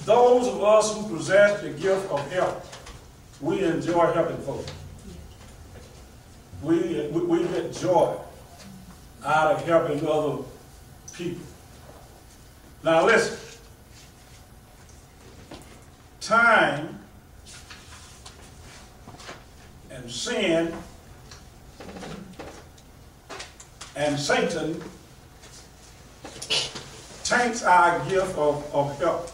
those of us who possess the gift of help, we enjoy helping folks. We get joy out of helping other people. Now listen, time and sin and Satan taints our gift of help.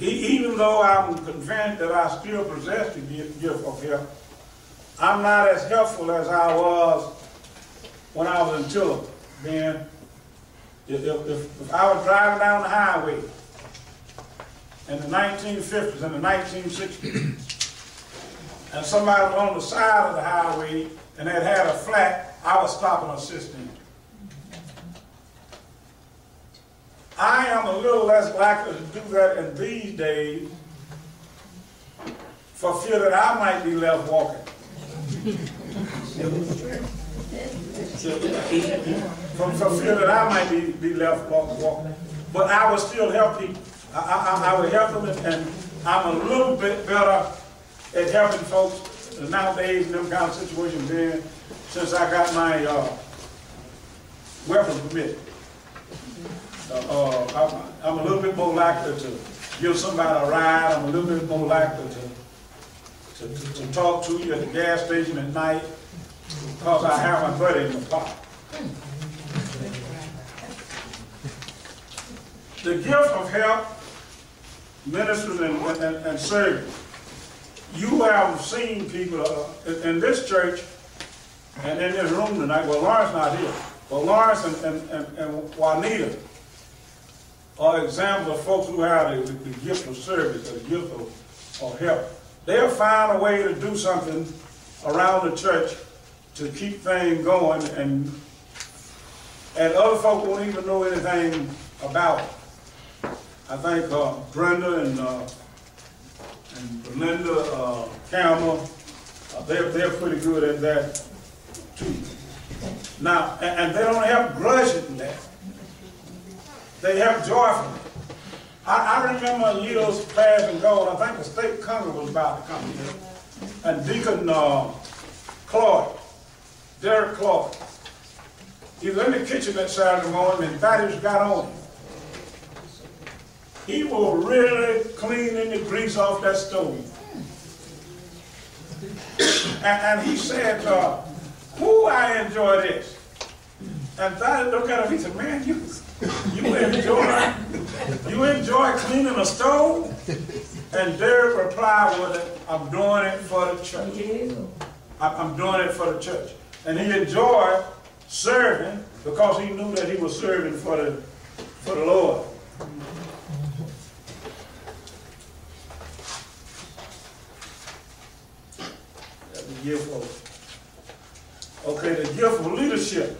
Even though I'm convinced that I still possess the gift of help, I'm not as helpful as I was when I was in Tiller. Man, if I was driving down the highway in the 1950s and the 1960s, and somebody was on the side of the highway and had had a flat, I would stop and assist them. I am a little less likely to do that in these days for fear that I might be left walking. For fear that I might be left walking. But I would still help people. I would help them, and I'm a little bit better at helping folks nowadays in them kind of situations than since I got my weapon permit. I'm a little bit more likely to give somebody a ride. I'm a little bit more likely to talk to you at the gas station at night because I have my buddy in the pocket. The gift of help, ministering and serving. You have seen people in this church and in this room tonight. Well, Lawrence not here, but Lawrence and Juanita are examples of folks who have the gift of service, the gift of help. They'll find a way to do something around the church to keep things going, and other folks won't even know anything about it. I think Brenda and Belinda Campbell, they're pretty good at that too. Now, and they don't help grudgingly. They help joyfully. I remember years past and gone, I think the state congress was about to come here, and Deacon Clark, Derek Clark, he was in the kitchen that Saturday morning, and Thaddeus got on him. He was really cleaning the grease off that stove. And he said, "Ooh, I enjoy this." And Thaddeus looked at him, he said, "Man, you enjoy cleaning a stove?" And Derek replied with it, "I'm doing it for the church. I'm doing it for the church." And he enjoyed serving because he knew that he was serving for the Lord. That's the gift of, okay, the gift of leadership.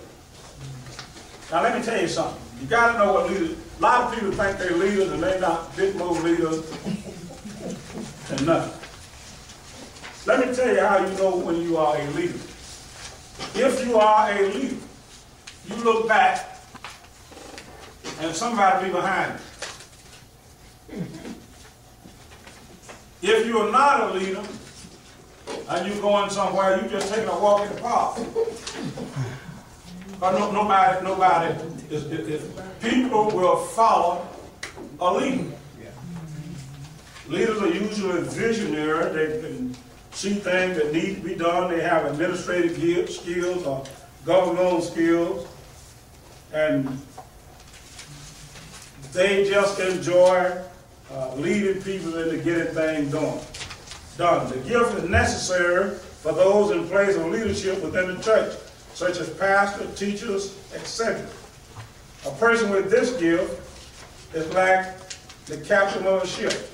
Now let me tell you something. You got to know what leaders. A lot of people think they're leaders and they're not big more leaders than nothing. Let me tell you how you know when you are a leader. If you are a leader, you look back and somebody be behind you. If you are not a leader and you're going somewhere, you're just taking a walk in the park. Or nobody is people will follow a leader. Leaders are usually visionary. They can see things that need to be done. They have administrative skills or governmental skills. And they just enjoy leading people into getting things done. The gift is necessary for those in place of leadership within the church, such as pastors, teachers, etc. A person with this gift is like the captain of a ship,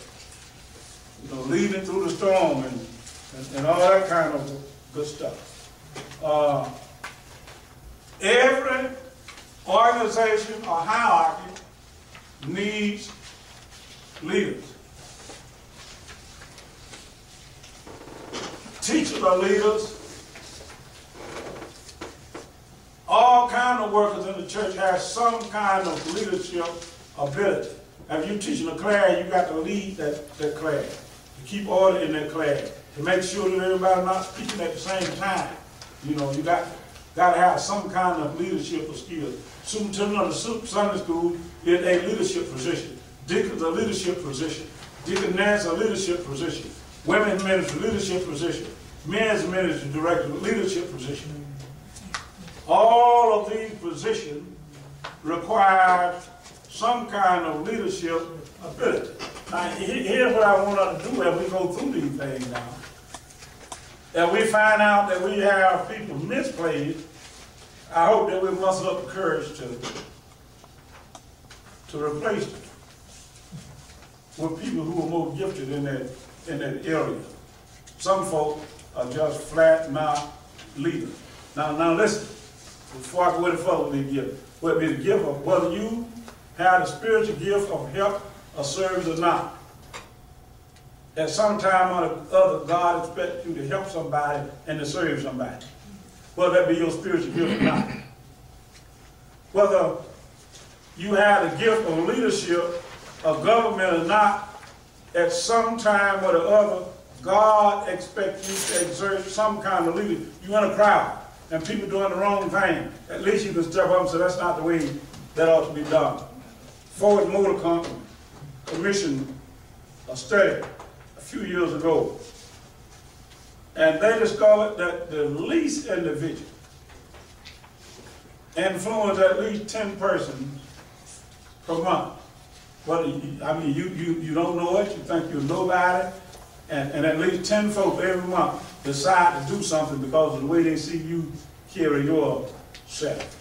leading through the storm and all that kind of good stuff. Every organization or hierarchy needs leaders. Teachers are leaders. All kinds of workers in the church have some kind of leadership ability. If you're teaching a class, you got to lead that class, to keep order in that class, to make sure that everybody's not speaking at the same time. You know, you got to have some kind of leadership skills. Superintendent of the Sunday school is a leadership position. Deacon's a leadership position. Deaconess a leadership position. Women's ministry leadership position. Men's ministry director leadership position. All of these positions require some kind of leadership ability. Now, here's what I want us to do as we go through these things now. If we find out that we have people misplaced, I hope that we muster up the courage to replace them with people who are more gifted in that area. Some folk are just flat mouth leaders. Now listen, before I go any further with the gift, whether it be the gift of whether you have the spiritual gift of help or service or not. At some time or other, God expects you to help somebody and to serve somebody. Whether that be your spiritual gift or not. Whether you have the gift of leadership of government or not, at some time or the other, God expects you to exert some kind of leadership. You're in a crowd and people doing the wrong thing. At least you can step up and say, that's not the way that ought to be done. Ford Motor Company commissioned a study a few years ago, and they discovered that the least individual influenced at least 10 persons per month. Well, I mean, you don't know it, you think you're nobody, and at least 10 folks every month decide to do something because of the way they see you carry yourself.